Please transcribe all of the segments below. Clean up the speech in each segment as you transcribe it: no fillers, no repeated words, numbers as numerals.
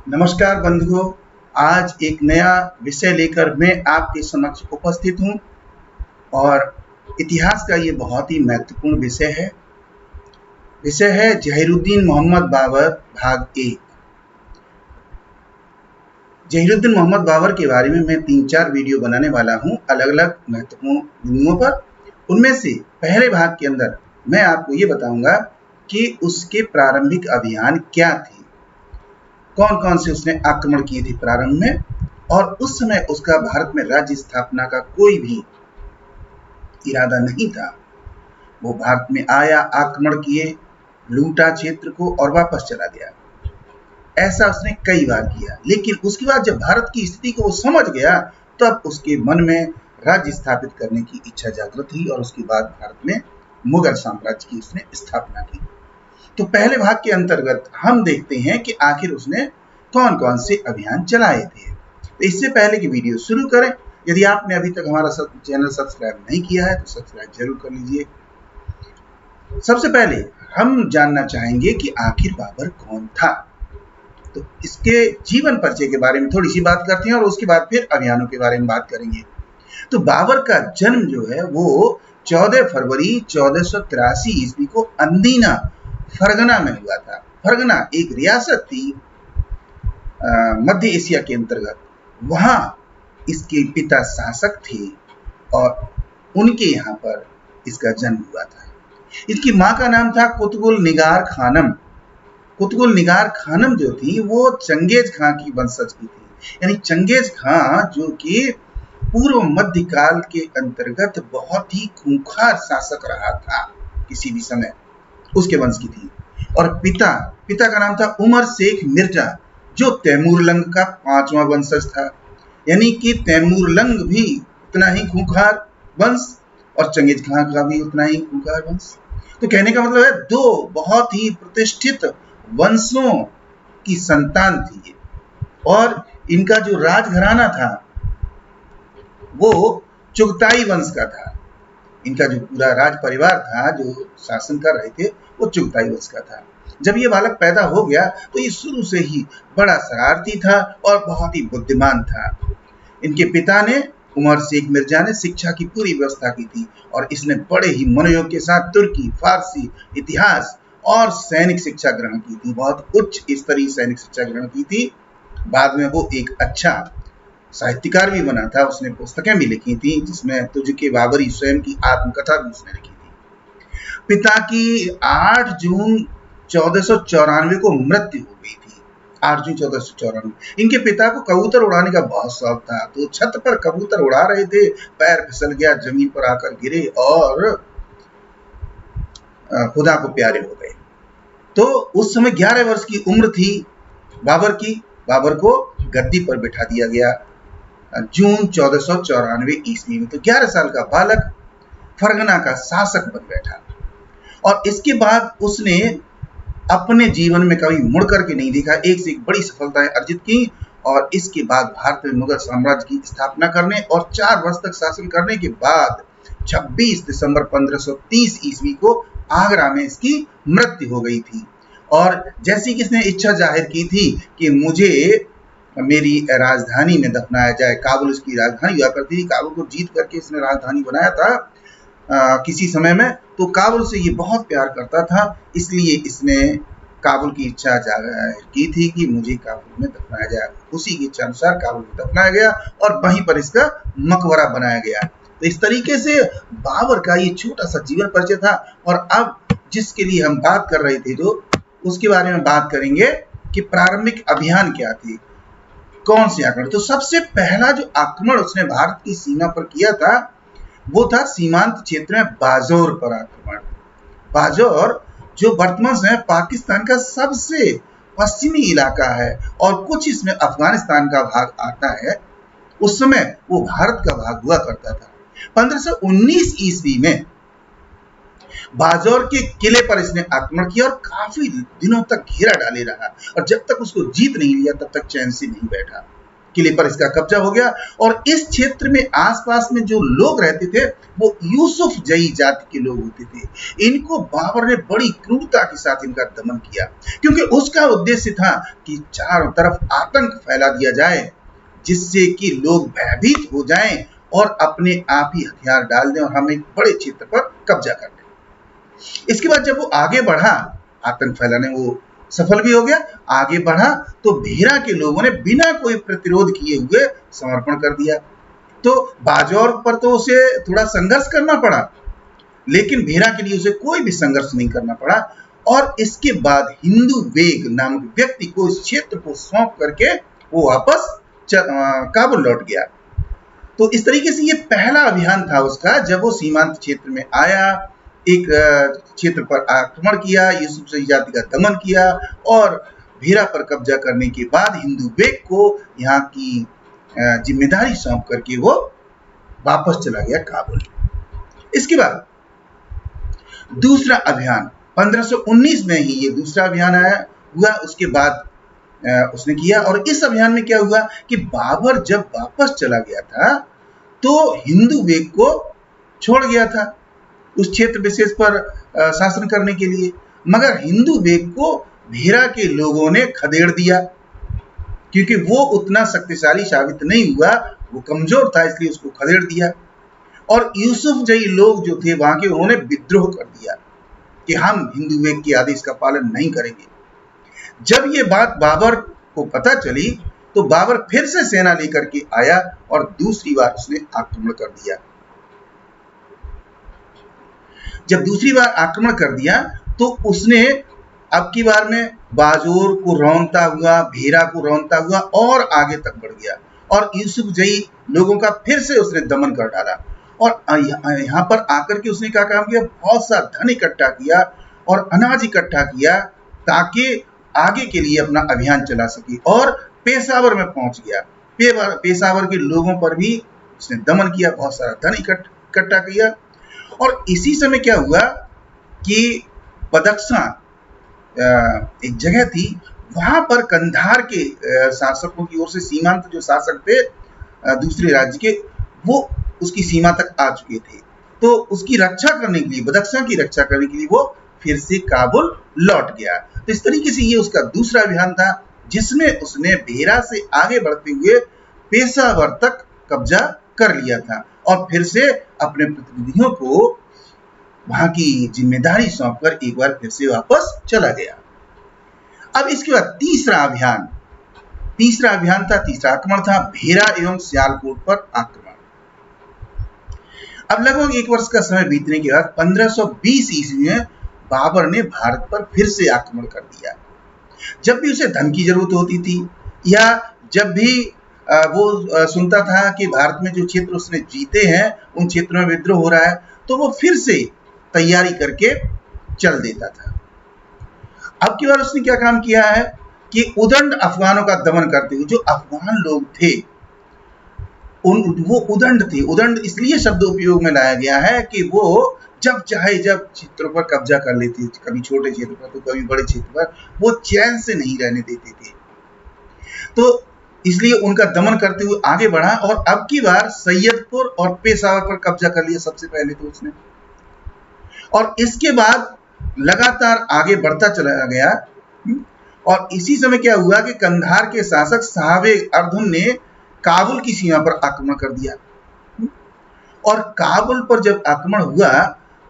नमस्कार बंधुओं, आज एक नया विषय लेकर मैं आपके समक्ष उपस्थित हूँ और इतिहास का ये बहुत ही महत्वपूर्ण विषय है जहीरुद्दीन मोहम्मद बाबर भाग 1। जहीरुद्दीन मोहम्मद बाबर के बारे में मैं 3-4 वीडियो बनाने वाला हूँ अलग अलग महत्वपूर्ण बिंदुओं पर। उनमें से पहले भाग के अंदर मैं आपको ये बताऊंगा कि उसके प्रारंभिक अभियान क्या थे, कौन कौन से उसने आक्रमण किए थे प्रारंभ में, और उस समय उसका भारत में राज्य स्थापना का कोई भी इरादा नहीं था। वो भारत में आया, आक्रमण किए, लूटा क्षेत्र को और वापस चला गया। ऐसा उसने कई बार किया, लेकिन उसके बाद जब भारत की स्थिति को वो समझ गया तब उसके मन में राज्य स्थापित करने की इच्छा जागृत हुई और उसके बाद भारत में मुगल साम्राज्य की उसने स्थापना की। तो पहले भाग के अंतर्गत हम देखते हैं कि आखिर उसने कौन कौन से अभियान चलाए थे। तो इससे पहले की वीडियो शुरू करें। यदि आपने अभी तक हमारा चैनल सब्सक्राइब नहीं किया है तो सब्सक्राइब जरूर कर लीजिए। सबसे पहले हम जानना चाहेंगे कि आखिर बाबर कौन था। तो इसके जीवन परिचय के बारे में थोड़ी सी बात करते हैं और उसके बाद फिर अभियानों के बारे में बात करेंगे। तो बाबर का जन्म जो है वो 14 फरवरी 1483 ईस्वी को अंदीना फरगना में हुआ था। फरगना एक रियासत थी मध्य एशिया के अंतर्गत। वहां इसके पिता शासक थे और उनके यहाँ पर इसका जन्म हुआ था। इसकी माँ का नाम था कुतुबुल निगार खानम। कुतुबुल निगार खानम जो थी वो चंगेज खां की वंशज की थी। यानी चंगेज खां जो कि पूर्व मध्यकाल के अंतर्गत बहुत ही खूंखार शासक रहा था किसी भी समय, उसके वंश की थी। और पिता का नाम था उमर शेख मिर्जा जो तैमूरलंग का 5वां वंशज था। यानी कि तैमूरलंग भी उतना ही खूंखार वंश और चंगेज खां का भी उतना ही खूंखार वंश। तो कहने का मतलब है दो बहुत ही प्रतिष्ठित वंशों की संतान थी ये। और इनका जो राजघराना था वो चुगताई वंश का था। इनका जो पूरा राज परिवार था जो शासन कर रहे थे वो चुगताई वंश का था। जब ये बालक पैदा हो गया तो ये शुरू से ही बड़ा शरारती था और बहुत ही बुद्धिमान था। इनके पिता ने उमर शेख मिर्जा ने शिक्षा की पूरी व्यवस्था की थी और इसने बड़े ही मनोयोग के साथ तुर्की, फारसी, इतिहास और सैनिक शिक्षा ग्रहण की थी। बहुत उच्च स्तरीय सैनिक शिक्षा ग्रहण की थी। बाद में वो एक अच्छा साहित्यकार भी बना था। उसने पुस्तकें भी लिखी थी जिसमें तुझके बाबरी स्वयं की आत्मकथा भी उसने लिखी थी। पिता की 8 जून 1494 को मृत्यु हो गई थी। 8 जून 1494। इनके पिता को कबूतर उड़ाने का बहुत शौक था, तो छत पर कबूतर उड़ा रहे थे, पैर फिसल गया, जमीन पर आकर गिरे और खुदा को प्यारे हो गए। तो उस समय 11 वर्ष की उम्र थी बाबर की। बाबर को गद्दी पर बिठा दिया गया जून 1494 ईस्वी में। तो 11 साल का बालक फरगना का शासक बन बैठा और इसके बाद उसने अपने जीवन में कभी मुड़ करके नहीं देखा। एक से एक बड़ी सफलताएं अर्जित की और इसके बाद भारत में मुगल साम्राज्य की स्थापना करने और 4 वर्ष तक शासन करने के बाद 26 दिसंबर 1530 ईस्वी को आगरा में इसकी मृत्यु हो गई थी। और जैसी कि इसने इच्छा जाहिर की थी कि मुझे मेरी राजधानी में दफनाया जाए। काबुल इसकी राजधानी हुआ करती थी। काबुल को जीत करके इसने राजधानी बनाया था किसी समय में। तो काबुल से ये बहुत प्यार करता था, इसलिए इसने काबुल की इच्छा जाहिर की थी कि मुझे काबुल में दफनाया जाए। उसी की इच्छा अनुसार काबुल में दफनाया गया और वहीं पर इसका मकबरा बनाया गया। तो इस तरीके से बाबर का ये छोटा सा जीवन परिचय था। और अब जिसके लिए हम बात कर रहे थे जो उसके बारे में बात करेंगे कि प्रारंभिक अभियान क्या थे, कौन से आक्रमण। तो सबसे पहला जो आक्रमण उसने भारत की सीमा पर किया था वो था सीमांत क्षेत्र में बाजौर पर आक्रमण। बाजौर जो वर्तमान में पाकिस्तान का सबसे पश्चिमी इलाका है और कुछ इसमें अफगानिस्तान का भाग आता है। उस समय वो भारत का भाग हुआ करता था। 1519 ईस्वी में बाजौर के किले पर इसने आक्रमण किया और काफी दिनों तक घेरा डाले रहा और जब तक उसको जीत नहीं लिया तब तक चैन से नहीं बैठा। किले पर इसका कब्जा हो गया और इस क्षेत्र में आसपास में जो लोग रहते थे वो यूसुफ जई जाति के लोग होते थे। इनको बाबर ने बड़ी क्रूरता के साथ इनका दमन किया, क्योंकि उसका उद्देश्य था कि चारों तरफ आतंक फैला दिया जाए, जिससे कि लोग भयभीत हो जाएं और अपने आप ही हथियार डाल दें और हम एक बड़े क्षेत्र पर कब्जा कर लें। इसके बाद जब वो आगे बढ़ा, आतंक फैलाने वो सफल भी हो गया, आगे बढ़ा तो भेरा के लोगों ने बिना कोई प्रतिरोध किए हुए समर्पण कर दिया। तो बाजौर पर तो उसे थोड़ा संघर्ष करना पड़ा, लेकिन भेरा के लिए उसे कोई भी संघर्ष नहीं करना पड़ा और इसके बाद हिंदू बेग नामक व्यक्ति को इस क्षेत्र को सौंप करके वो वापस काबुल लौट गया। तो इस तरीके से ये पहला अभियान था उसका, जब वो सीमांत क्षेत्र में आया, एक क्षेत्र पर आक्रमण किया, यूसुफ जई जाति का दमन किया और भेरा पर कब्जा करने के बाद हिंदू बेग को यहाँ की जिम्मेदारी सौंप करके वो वापस चला गया काबुल। इसके बाद दूसरा अभियान 1519 में ही ये दूसरा अभियान हुआ। उसके बाद उसने किया और इस अभियान में क्या हुआ कि बाबर जब वापस चला गया था तो हिंदू बेग को छोड़ गया था उस क्षेत्र विशेष पर शासन करने के लिए, मगर हिंदू बेग को भेरा के लोगों ने खदेड़ दिया, क्योंकि वो उतना शक्तिशाली साबित नहीं हुआ, वो कमजोर था, इसलिए उसको खदेड़ दिया। और यूसुफ जई लोग जो थे वहां के, उन्होंने विद्रोह कर दिया कि हम हिंदू बेग के आदेश का पालन नहीं करेंगे। जब ये बात बाबर को पता चली तो बाबर फिर से सेना लेकर के आया और दूसरी बार उसने आक्रमण कर दिया। जब दूसरी बार आक्रमण कर दिया तो उसने अब की बार में बाजोर को रौंदता हुआ, भेरा को रौंदता हुआ और आगे तक बढ़ गया और यूसुफ जई लोगों का फिर से उसने दमन कर डाला। और यहाँ पर आकर के उसने क्या काम किया, बहुत सा धन इकट्ठा किया और अनाज इकट्ठा किया ताकि आगे के लिए अपना अभियान चला सके और पेशावर में पहुंच गया। पेशावर के लोगों पर भी उसने दमन किया, बहुत सारा धन इकट्ठा किया। और इसी समय क्या हुआ कि बदख्शां एक जगह थी, वहां पर कंधार के शासकों की ओर से सीमांत जो शासक थे दूसरे राज्य के, वो उसकी सीमा तक आ चुके थे। तो उसकी रक्षा करने के लिए, बदख्शां की रक्षा करने के लिए वो फिर से काबुल लौट गया। तो इस तरीके से ये उसका दूसरा अभियान था जिसमें उसने भेरा से आगे बढ़ते हुए पेशावर तक कब्जा कर लिया था और फिर से अपने प्रतिनिधियों को वहां की जिम्मेदारी सौंपकर एक बार फिर से वापस चला गया। अब इसके बाद तीसरा अभियान था, तीसरा आक्रमण था भेरा एवं सियालकोट पर आक्रमण। अब लगभग एक वर्ष का समय बीतने के बाद 1520 ईस्वी में बाबर ने भारत पर फिर से आक्रमण कर दिया। जब भी उसे धन की जरूरत होती थी या जब भी वो सुनता था कि भारत में जो क्षेत्र उसने जीते हैं उन क्षेत्रों में विद्रोह हो रहा है, तो वो फिर से तैयारी करके चल देता था। अब की बार उसने क्या काम किया है कि उदंड अफगानों का दमन करते हुए, जो अफगान लोग थे वो उदंड थे। उदंड इसलिए शब्द उपयोग में लाया गया है कि वो जब चाहे जब क्षेत्रों पर कब्जा कर लेते, कभी छोटे क्षेत्र पर तो कभी बड़े क्षेत्र पर, वो चैन से नहीं रहने देते थे। तो इसलिए उनका दमन करते हुए आगे बढ़ा और अब की बार सैयदपुर और पेशावर पर कब्जा कर लिया सबसे पहले तो उसने, और इसके बाद लगातार आगे बढ़ता चला गया। और इसी समय क्या हुआ कि कंधार के शासक साहबे अर्धुन ने काबुल की सीमा पर आक्रमण कर दिया। और काबुल पर जब आक्रमण हुआ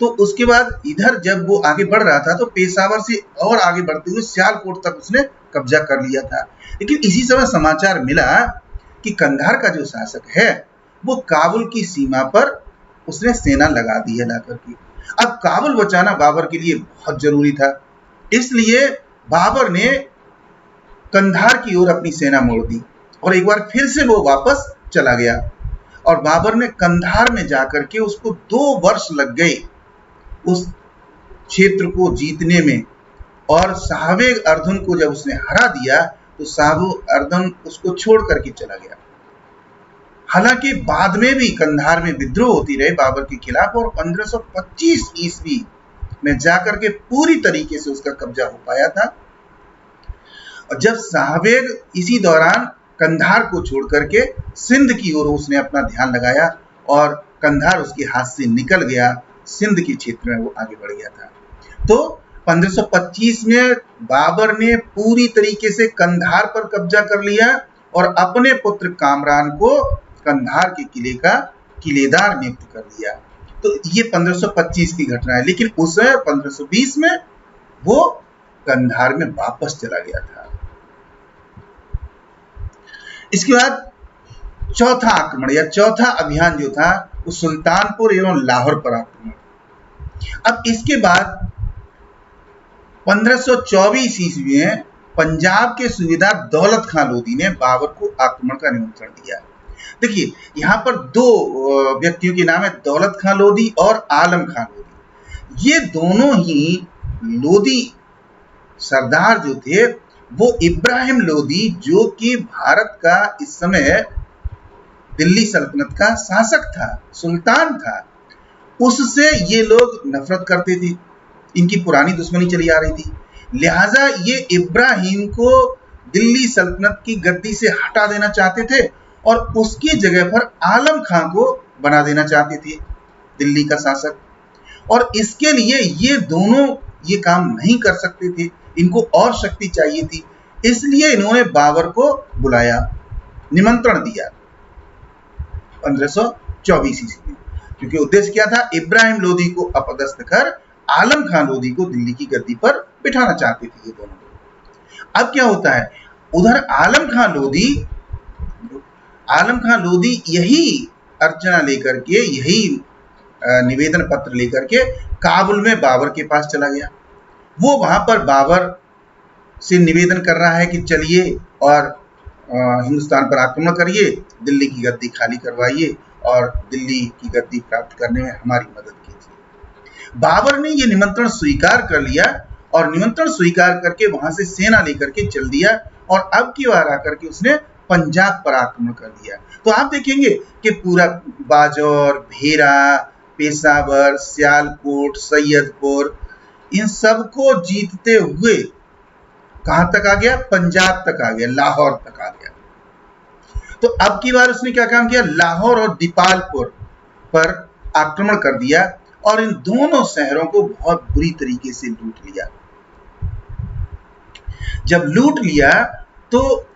तो उसके बाद इधर जब वो आगे बढ़ रहा था तो पेशावर से और आगे बढ़ते हुए सियालकोट तक उसने कब्जा कर लिया था। लेकिन इसी समय समाचार मिला कि कंधार का जो शासक है वो काबुल की सीमा पर उसने सेना लगा दी है लाकर के। अब काबुल बचाना बाबर के लिए बहुत जरूरी था, इसलिए बाबर ने कंधार की ओर अपनी सेना मोड़ दी और एक बार फिर से वो वापस चला गया। और बाबर ने कंधार में जाकर के, उसको 2 वर्ष लग गए उस क्षेत्र को जीतने में, और साहबे अर्धुन को जब उसने हरा दिया तो साहबे अर्धुन उसको छोड़ करके चला गया। हालांकि बाद में भी कंधार में विद्रोह होती रहे बाबर के खिलाफ और 1525 ईस्वी में जाकर के पूरी तरीके से उसका कब्जा हो पाया था। और जब साहबेग इसी दौरान कंधार को छोड़ करके सिंध की ओर उसने अपना ध्यान लगाया और कंधार उसके हाथ से निकल गया, सिंध के क्षेत्र में वो आगे बढ़ गया था। तो 1525 में बाबर ने पूरी तरीके से कंधार पर कब्जा कर लिया और अपने पुत्र कामरान को कंधार के किले का किलेदार नियुक्त कर दिया। तो ये 1525 की घटना है, लेकिन उस 1520 में वो कंधार में वापस चला गया था। इसके बाद चौथा आक्रमण या चौथा अभियान जो था वो सुल्तानपुर एवं लाहौर पर आक्रमण। अब इसके बाद 1524 ईस्वी में पंजाब के सूबेदार दौलत खां लोधी ने बाबर को आक्रमण का निमंत्रण दिया। देखिए यहाँ पर दो व्यक्तियों के नाम है, दौलत खां लोधी और आलम खां लोधी। ये दोनों ही लोधी सरदार जो थे वो इब्राहिम लोधी, जो कि भारत का इस समय दिल्ली सल्तनत का शासक था, सुल्तान था, उससे ये लोग नफरत करते थे। इनकी पुरानी दुश्मनी चली आ रही थी, लिहाजा ये इब्राहिम को दिल्ली सल्तनत की गद्दी से हटा देना चाहते थे और उसकी जगह पर आलम खां को बना देना चाहते थे दिल्ली का शासक। और इसके लिए ये दोनों ये काम नहीं कर सकते थे, इनको और शक्ति चाहिए थी, इसलिए इन्होंने बाबर को बुलाया, निमंत्रण दिया 1524 ईस्वी में। क्योंकि उद्देश्य क्या था, इब्राहिम लोधी को अपदस्थ कर आलम खां लोधी को दिल्ली की गद्दी पर बिठाना चाहते थे ये दोनों लोग। अब क्या होता है, उधर आलम खां लोधी यही अर्चना लेकर के, यही निवेदन पत्र लेकर के काबुल में बाबर के पास चला गया। वो वहां पर बाबर से निवेदन कर रहा है कि चलिए और हिंदुस्तान पर आक्रमण करिए, दिल्ली की गद्दी खाली करवाइए और दिल्ली की गद्दी प्राप्त करने में हमारी मदद कीजिए। बाबर ने ये निमंत्रण स्वीकार कर लिया और निमंत्रण स्वीकार करके वहां से सेना लेकर के चल दिया और अब की बार आकर के उसने पंजाब पर आक्रमण कर दिया। तो आप देखेंगे कि पूरा बाजौर, भेरा, पेशावर, सियालकोट, सैयदपुर, इन सबको जीतते हुए कहां तक आ गया, पंजाब तक आ गया, लाहौर तक आ गया। तो अब की बार उसने क्या काम किया, लाहौर और दीपालपुर पर आक्रमण कर दिया और इन दोनों शहरों को बहुत बुरी तरीके से लूट लिया। जब लूट लिया तो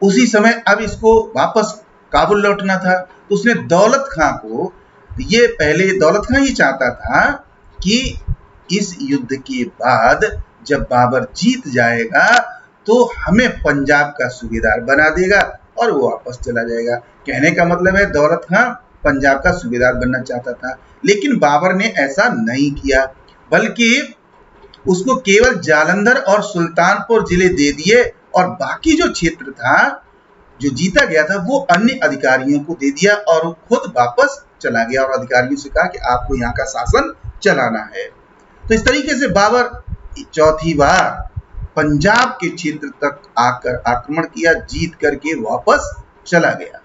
उसी समय अब इसको वापस काबुल लौटना था, तो उसने दौलत खां को, दौलत खां ये चाहता था कि इस युद्ध के बाद जब बाबर जीत जाएगा तो हमें पंजाब का सूबेदार बना देगा और वो वापस चला जाएगा। कहने का मतलब है दौलत खां पंजाब का सूबेदार बनना चाहता था, लेकिन बाबर ने ऐसा नहीं किया, बल्कि उसको केवल जालंधर और सुल्तानपुर जिले दे दिए और बाकी जो क्षेत्र था जो जीता गया था वो अन्य अधिकारियों को दे दिया और वो खुद वापस चला गया और अधिकारियों से कहा कि आपको यहाँ का शासन चलाना है। तो इस तरीके से बाबर चौथी बार पंजाब के क्षेत्र तक आकर आक्रमण किया, जीत करके वापस चला गया।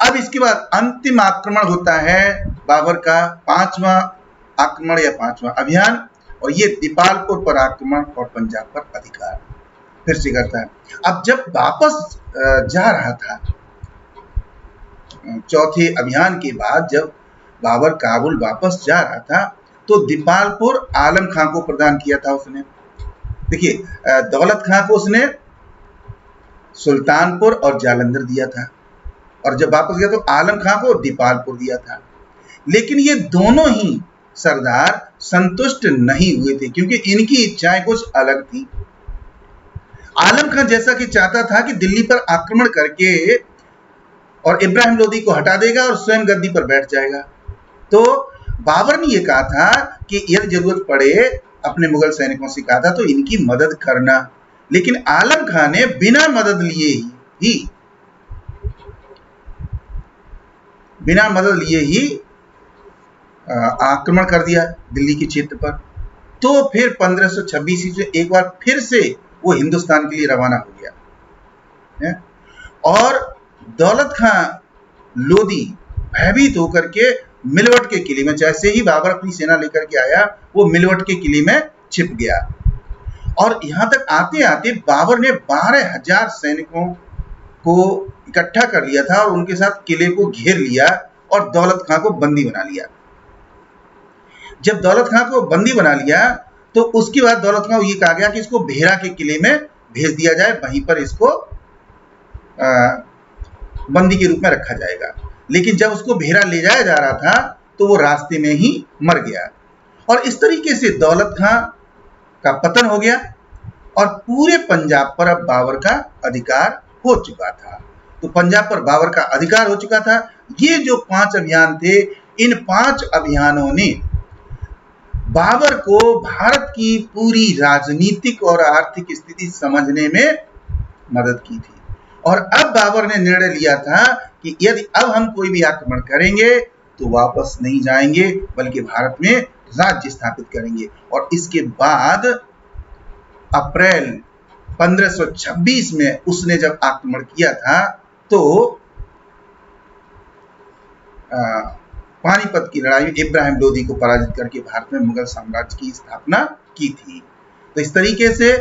अब इसके बाद अंतिम आक्रमण होता है बाबर का पांचवा आक्रमण या पांचवा अभियान, और ये दीपालपुर पर आक्रमण और पंजाब पर अधिकार फिर से करता है। अब जब वापस जा रहा था चौथे अभियान के बाद, जब बाबर काबुल वापस जा रहा था तो दीपालपुर आलम खां को प्रदान किया था उसने। देखिए दौलत खां को उसने सुल्तानपुर और जालंधर दिया था और जब वापस गया तो आलम खां को दीपालपुर दिया था। लेकिन ये दोनों ही सरदार संतुष्ट नहीं हुए थे क्योंकि इनकी इच्छाएं कुछ अलग थी। आलम खां जैसा कि चाहता था कि दिल्ली पर आक्रमण करके और इब्राहिम लोधी को हटा देगा और स्वयं गद्दी पर बैठ जाएगा। तो बाबर ने यह कहा था कि यदि जरूरत पड़े अपने मुगल सैनिकों से कहा था तो इनकी मदद करना, लेकिन आलम खां ने बिना मदद लिए ही आक्रमण कर दिया दिल्ली के क्षेत्र पर। तो फिर 1526 ईस्वी में एक बार फिर से वो हिंदुस्तान के लिए रवाना हो गया और दौलत खां लोधी भयभीत होकर के मिलवट के किले में, जैसे ही बाबर अपनी सेना लेकर के आया वो मिलवट के किले में छिप गया और यहाँ तक आते आते बाबर ने 12,000 सैनिकों को इकट्ठा कर लिया था और उनके साथ किले को घेर लिया और दौलत खां को बंदी बना लिया। जब दौलत खां को बंदी बना लिया तो उसके बाद दौलत खां को ये कहा गया कि इसको भेरा के किले में भेज दिया जाए, वहीं पर इसको बंदी के रूप में रखा जाएगा। लेकिन जब उसको भेरा ले जाया जा रहा था तो वो रास्ते में ही मर गया और इस तरीके से दौलत खां का पतन हो गया और पूरे पंजाब पर अब बाबर का अधिकार हो चुका था। तो पंजाब पर बाबर का अधिकार हो चुका था। ये जो 5 अभियान थे, इन 5 अभियानों ने बाबर को भारत की पूरी राजनीतिक और आर्थिक स्थिति समझने में मदद की थी और अब बाबर ने निर्णय लिया था कि यदि अब हम कोई भी आक्रमण करेंगे तो वापस नहीं जाएंगे बल्कि भारत में राज्य स्थापित करेंगे। और इसके बाद अप्रैल 1526 में उसने जब आक्रमण किया था तो पानीपत की लड़ाई में इब्राहिम लोदी को पराजित करके भारत में मुगल साम्राज्य की स्थापना की थी। तो इस तरीके से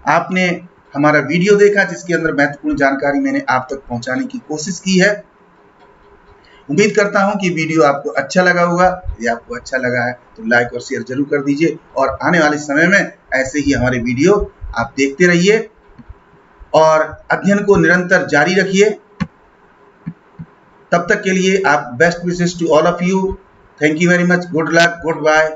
आपने हमारा वीडियो देखा जिसके अंदर महत्वपूर्ण जानकारी मैंने आप तक पहुंचाने की कोशिश की है। उम्मीद करता हूं कि वीडियो आपको अच्छा लगा होगा। यदि आपको अच्छा लगा है तो लाइक और शेयर जरूर कर दीजिए और आने वाले समय में ऐसे ही हमारे वीडियो आप देखते रहिए और अध्ययन को निरंतर जारी रखिए। तब तक के लिए आप best wishes to all of you. Thank you very much. Good luck, good bye.